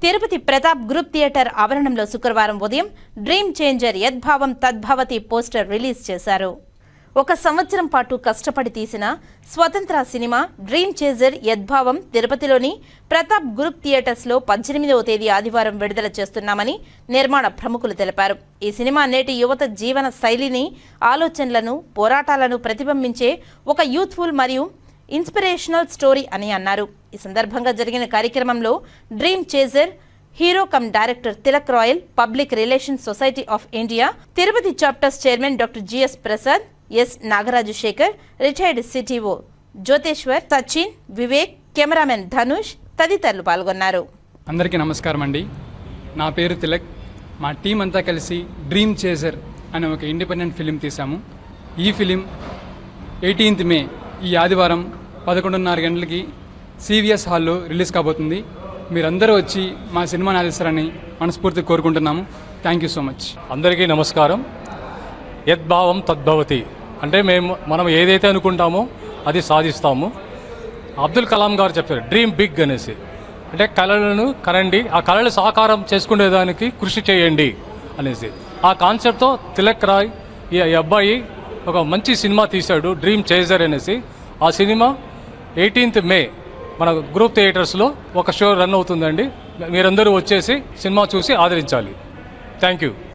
Tirupati Pratap group theatre ఆవరణంలో శుక్రవారం ఉదయం డ్రీమ్ చేంజర్ యద్భావం తద్భవతి పోస్టర్ రిలీజ్ చేశారు. ఒక సంవత్సరం పాటు కష్టపడి తీసిన స్వతంత్ర సినిమా డ్రీమ్ చేంజర్ యద్భావం తిరుపతిలోని ప్రతాప్ గ్రూప్ థియేటర్స్లో 18వ తేదీ ఆదివారం విడుదల చేస్తున్నామని నిర్మాణ ప్రముఖులు తెలిపారు. ఈ సినిమా నేటి యువత జీవన శైలిని, ఆలోచనలను, పోరాటాలను ప్రతిబింబించే ఒక యూత్ఫుల్ మరియు ఇన్స్పిరేషనల్ స్టోరీ అని అన్నారు. ఈ సందర్భంగా జరిగిన కార్యక్రమంలో dream changer hero cum director Tilak Royal, public relations society of India Tirupati chapters chairman doctor GS Prasad, S Nagaraju Shekhar, retired CTO Jyoteshwar, Sachin, Vivek, cameraman Dhanush తదితరులు పాల్గొన్నారు. అందరికీ నమస్కారం అండి. నా పేరు తిలక్. మా టీం అంతా కలిసి డ్రీమ్ చేజర్ అనే ఒక ఇండిపెండెంట్ ఫిలిం తీసాము. ఈ ఫిలిం 18th మే ఈ ఆదివారం 11:30 గంటలకి సివిఎస్ హాల్లో రిలీజ్ కాబోతుంది. మీరందరూ వచ్చి మా సినిమాని ఆదరిస్తారని మనస్ఫూర్తిగా కోరుకుంటున్నాము. Thank you so much. అందరికీ నమస్కారం. యద్భావం తద్భవతి అంటే మనం ఏదైతే అనుకుంటామో అది సాధిస్తాము. అబ్దుల్ కలాం గారు చెప్పారు డ్రీమ్ బిగ్ అనేసి. అంటే కళలను కనండి, ఆ కళలు సాకారం చేసుకునేదానికి కృషి చేయండి అనేసి. ఆ కాన్సెప్ట్తో తిలక్ రాయ్ ఈ అబ్బాయి ఒక మంచి సినిమా తీశాడు డ్రీమ్ చేజర్ అనేసి. ఆ సినిమా 18th మే మన గ్రూప్ థియేటర్స్లో ఒక షో రన్ అవుతుందండి. మీరందరూ వచ్చేసి సినిమా చూసి ఆదరించాలి. Thank you.